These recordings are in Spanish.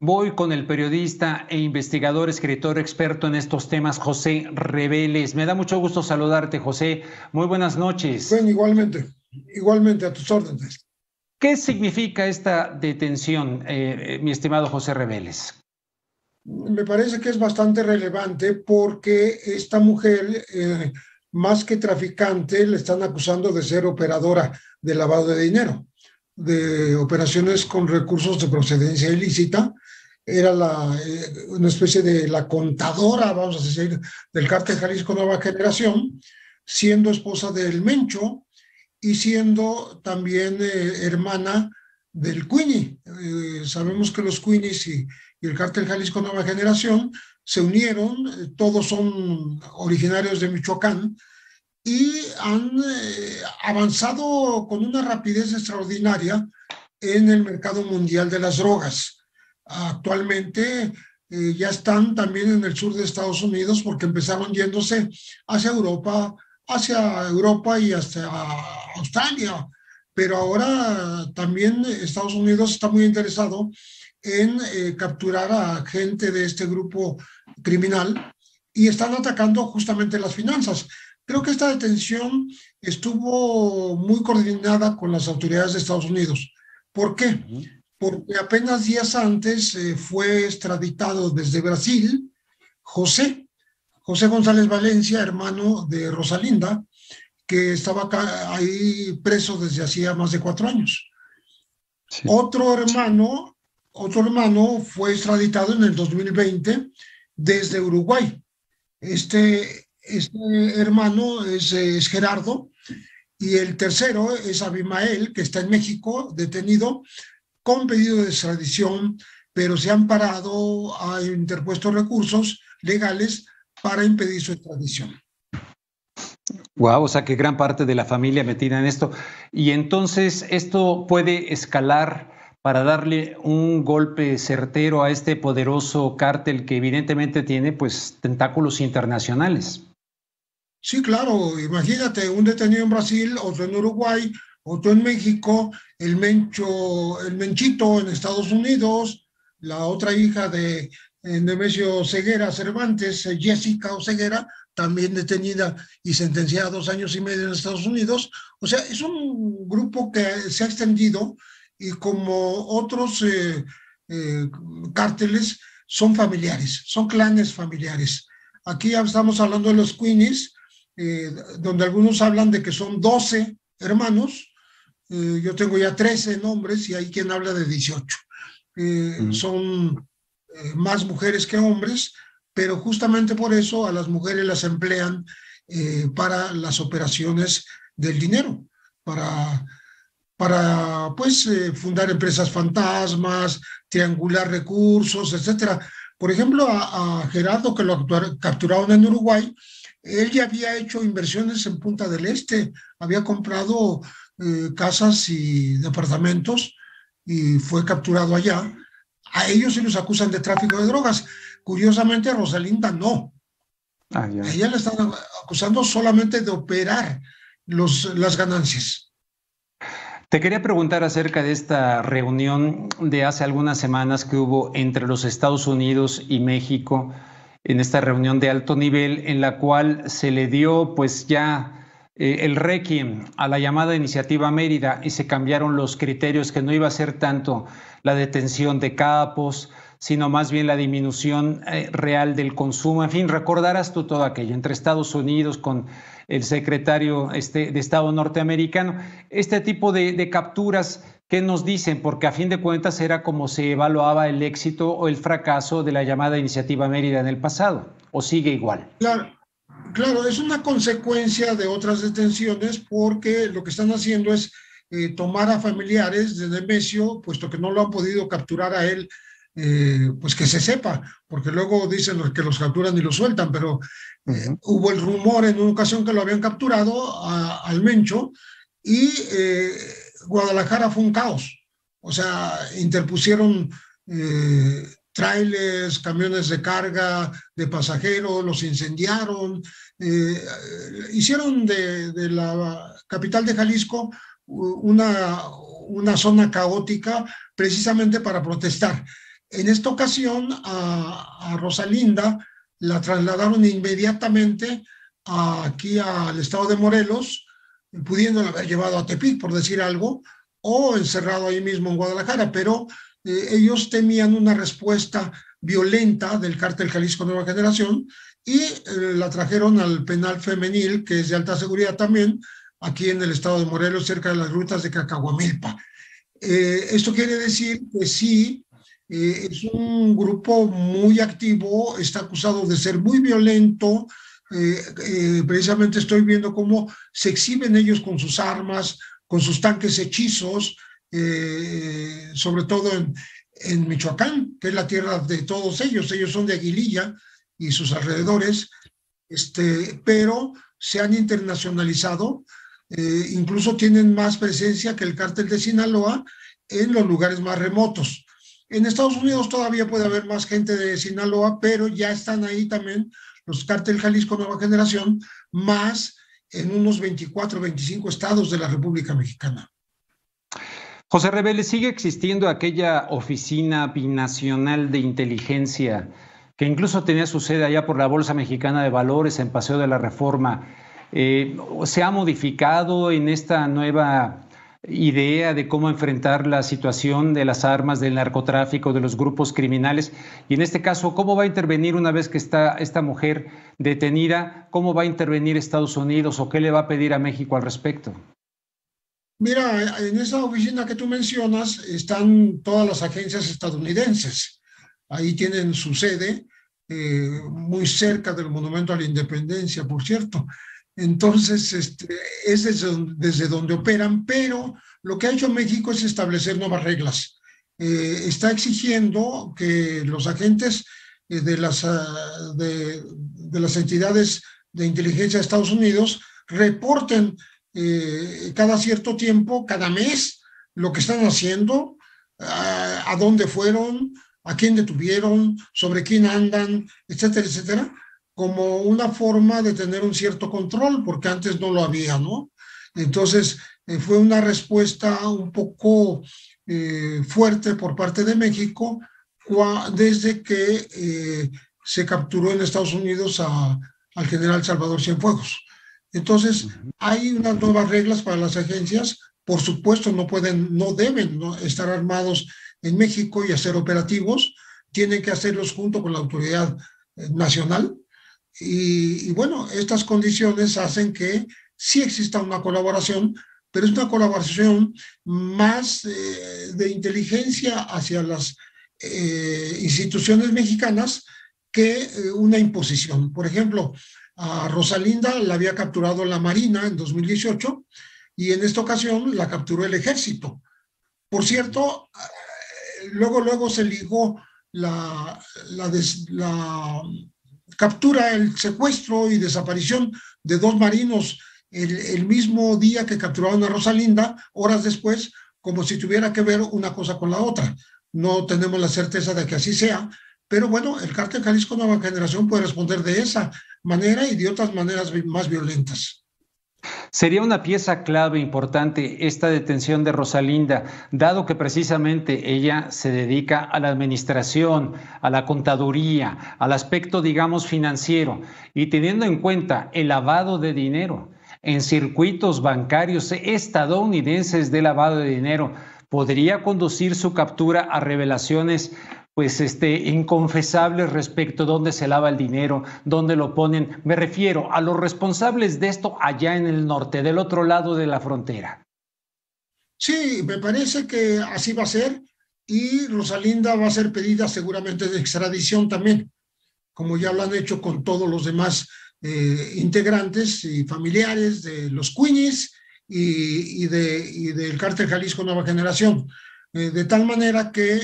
Voy con el periodista e investigador, escritor experto en estos temas, José Reveles. Me da mucho gusto saludarte, José. Muy buenas noches. Bueno, igualmente a tus órdenes. ¿Qué significa esta detención, mi estimado José Reveles? Me parece que es bastante relevante porque esta mujer, más que traficante, le están acusando de ser operadora de lavado de dinero, de operaciones con recursos de procedencia ilícita. Era una especie de la contadora, vamos a decir, del cártel Jalisco Nueva Generación, siendo esposa del Mencho y siendo también hermana del Cuini. Sabemos que los Cuinis y el cártel Jalisco Nueva Generación se unieron, todos son originarios de Michoacán y han avanzado con una rapidez extraordinaria en el mercado mundial de las drogas. Actualmente ya están también en el sur de Estados Unidos porque empezaron yéndose hacia Europa y hasta Australia, pero ahora también Estados Unidos está muy interesado en capturar a gente de este grupo criminal y están atacando justamente las finanzas. Creo que esta detención estuvo muy coordinada con las autoridades de Estados Unidos. ¿Por qué? Porque apenas días antes fue extraditado desde Brasil José, José González Valencia, hermano de Rosalinda, que estaba acá, ahí preso desde hacía más de 4 años. Sí. Otro hermano fue extraditado en el 2020 desde Uruguay. Este hermano es Gerardo y el tercero es Abimael, que está en México, detenido con pedido de extradición, pero se han parado, ha interpuesto recursos legales para impedir su extradición. Wow, o sea que gran parte de la familia metida en esto. Y entonces esto puede escalar para darle un golpe certero a este poderoso cártel que evidentemente tiene pues tentáculos internacionales. Sí, claro, imagínate, un detenido en Brasil, otro en Uruguay, otro en México, el Menchito en Estados Unidos, la otra hija de Nemesio Ceguera Cervantes, Jessica Oceguera, también detenida y sentenciada a 2 años y medio en Estados Unidos. O sea, es un grupo que se ha extendido y como otros eh, cárteles son familiares, son clanes familiares. Aquí ya estamos hablando de los Queenies, donde algunos hablan de que son 12 hermanos. Yo tengo ya 13 nombres y hay quien habla de 18. Son más mujeres que hombres, pero justamente por eso a las mujeres las emplean para las operaciones del dinero, para, para fundar empresas fantasmas, triangular recursos, etcétera. Por ejemplo, a Gerardo, que lo capturaron en Uruguay, él ya había hecho inversiones en Punta del Este, había comprado casas y departamentos y fue capturado allá. A ellos se los acusan de tráfico de drogas. Curiosamente, a Rosalinda no. Ah, ya. A ella le están acusando solamente de operar las ganancias. Te quería preguntar acerca de esta reunión de hace algunas semanas que hubo entre los Estados Unidos y México, en esta reunión de alto nivel en la cual se le dio pues ya el requiem a la llamada Iniciativa Mérida y se cambiaron los criterios, que no iba a ser tanto la detención de capos, sino más bien la disminución real del consumo. En fin, recordarás tú todo aquello entre Estados Unidos con el secretario de Estado norteamericano. Este tipo de capturas, ¿qué nos dicen? Porque a fin de cuentas era como se evaluaba el éxito o el fracaso de la llamada Iniciativa Mérida en el pasado, ¿o sigue igual? Claro, claro, es una consecuencia de otras detenciones porque lo que están haciendo es tomar a familiares de Nemesio, puesto que no lo han podido capturar a él, pues que se sepa, porque luego dicen que los capturan y los sueltan, pero hubo el rumor en una ocasión que lo habían capturado al Mencho y Guadalajara fue un caos. O sea, interpusieron trailers, camiones de carga, de pasajeros, los incendiaron, eh, hicieron de la capital de Jalisco una zona caótica precisamente para protestar. En esta ocasión a Rosalinda la trasladaron inmediatamente aquí al estado de Morelos, pudiéndola haber llevado a Tepic, por decir algo, o encerrado ahí mismo en Guadalajara, pero ellos temían una respuesta violenta del cártel Jalisco Nueva Generación y la trajeron al penal femenil, que es de alta seguridad también, aquí en el estado de Morelos, cerca de las rutas de Cacahuamilpa. Esto quiere decir que sí, es un grupo muy activo, está acusado de ser muy violento. Precisamente estoy viendo cómo se exhiben ellos con sus armas, con sus tanques hechizos, sobre todo en Michoacán, que es la tierra de todos ellos. Ellos son de Aguililla y sus alrededores, pero se han internacionalizado, incluso tienen más presencia que el cártel de Sinaloa en los lugares más remotos. En Estados Unidos todavía puede haber más gente de Sinaloa, pero ya están ahí también los cártel Jalisco Nueva Generación, más en unos 24, 25 estados de la República Mexicana. José Rebele, ¿sigue existiendo aquella oficina binacional de inteligencia que incluso tenía su sede allá por la Bolsa Mexicana de Valores en Paseo de la Reforma? ¿Se ha modificado en esta nueva idea de cómo enfrentar la situación de las armas, del narcotráfico, de los grupos criminales? Y en este caso, ¿cómo va a intervenir una vez que está esta mujer detenida? ¿Cómo va a intervenir Estados Unidos o qué le va a pedir a México al respecto? Mira, en esa oficina que tú mencionas están todas las agencias estadounidenses. Ahí tienen su sede, muy cerca del Monumento a la Independencia, por cierto. Entonces, es desde donde operan, pero lo que ha hecho México es establecer nuevas reglas. Está exigiendo que los agentes de las entidades de inteligencia de Estados Unidos reporten cada cierto tiempo, cada mes, lo que están haciendo, a dónde fueron, a quién detuvieron, sobre quién andan, etcétera, etcétera, como una forma de tener un cierto control, porque antes no lo había, ¿no? Entonces, fue una respuesta un poco fuerte por parte de México desde que se capturó en Estados Unidos al general Salvador Cienfuegos. Entonces, hay unas nuevas reglas para las agencias. Por supuesto, no deben estar armados en México y hacer operativos. Tienen que hacerlos junto con la autoridad nacional. Y bueno, estas condiciones hacen que sí exista una colaboración, pero es una colaboración más de inteligencia hacia las instituciones mexicanas que una imposición. Por ejemplo, a Rosalinda la había capturado la Marina en 2018 y en esta ocasión la capturó el Ejército. Por cierto, luego se ligó la captura, el secuestro y desaparición de dos marinos el mismo día que capturaron a Rosalinda, horas después, como si tuviera que ver una cosa con la otra. No tenemos la certeza de que así sea, pero bueno, el cártel Jalisco Nueva Generación puede responder de esa manera y de otras maneras más violentas. Sería una pieza clave importante esta detención de Rosalinda, dado que precisamente ella se dedica a la administración, a la contaduría, al aspecto, digamos, financiero, y teniendo en cuenta el lavado de dinero en circuitos bancarios estadounidenses de lavado de dinero, podría conducir su captura a revelaciones pues inconfesables respecto a dónde se lava el dinero, dónde lo ponen. Me refiero a los responsables de esto allá en el norte, del otro lado de la frontera. Sí, me parece que así va a ser y Rosalinda va a ser pedida seguramente de extradición también, como ya lo han hecho con todos los demás integrantes y familiares de los Queenies y del cártel Jalisco Nueva Generación. De tal manera que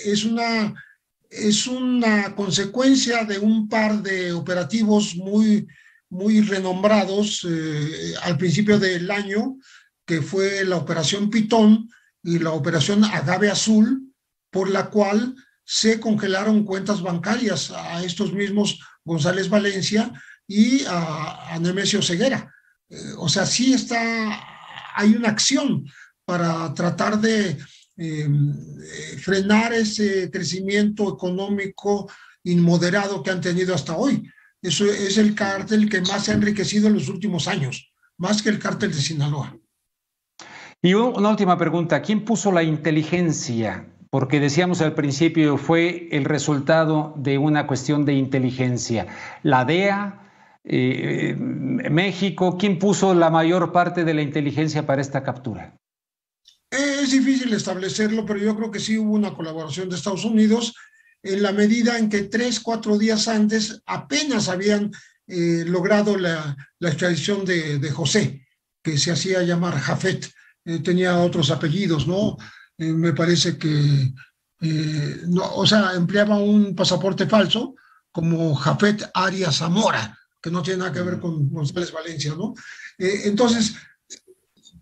es una consecuencia de un par de operativos muy renombrados al principio del año, que fue la Operación Pitón y la Operación Agave Azul, por la cual se congelaron cuentas bancarias a estos mismos González Valencia y a Nemesio Ceguera. O sea, sí hay una acción para tratar de frenar ese crecimiento económico inmoderado que han tenido hasta hoy. Eso es el cártel que más se ha enriquecido en los últimos años, más que el cártel de Sinaloa. Y una última pregunta, ¿quién puso la inteligencia? Porque decíamos al principio, fue el resultado de una cuestión de inteligencia. La DEA, México, ¿quién puso la mayor parte de la inteligencia para esta captura? Es difícil establecerlo, pero yo creo que sí hubo una colaboración de Estados Unidos en la medida en que 3, 4 días antes apenas habían logrado la extradición de José, que se hacía llamar Jafet. Tenía otros apellidos, ¿no? Me parece que, no, o sea, empleaba un pasaporte falso como Jafet Arias Zamora, que no tiene nada que ver con González Valencia, ¿no? Entonces,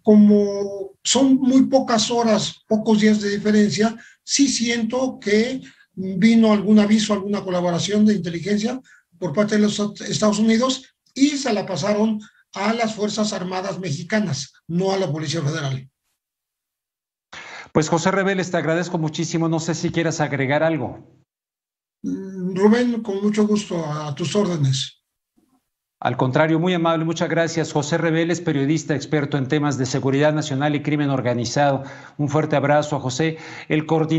como son muy pocas horas, pocos días de diferencia, sí siento que vino algún aviso, alguna colaboración de inteligencia por parte de los Estados Unidos y se la pasaron a las Fuerzas Armadas mexicanas, no a la Policía Federal. Pues José Reveles, te agradezco muchísimo. No sé si quieras agregar algo. Rubén, con mucho gusto, a tus órdenes. Al contrario, muy amable, muchas gracias. José Reveles, periodista experto en temas de seguridad nacional y crimen organizado. Un fuerte abrazo a José, el coordinador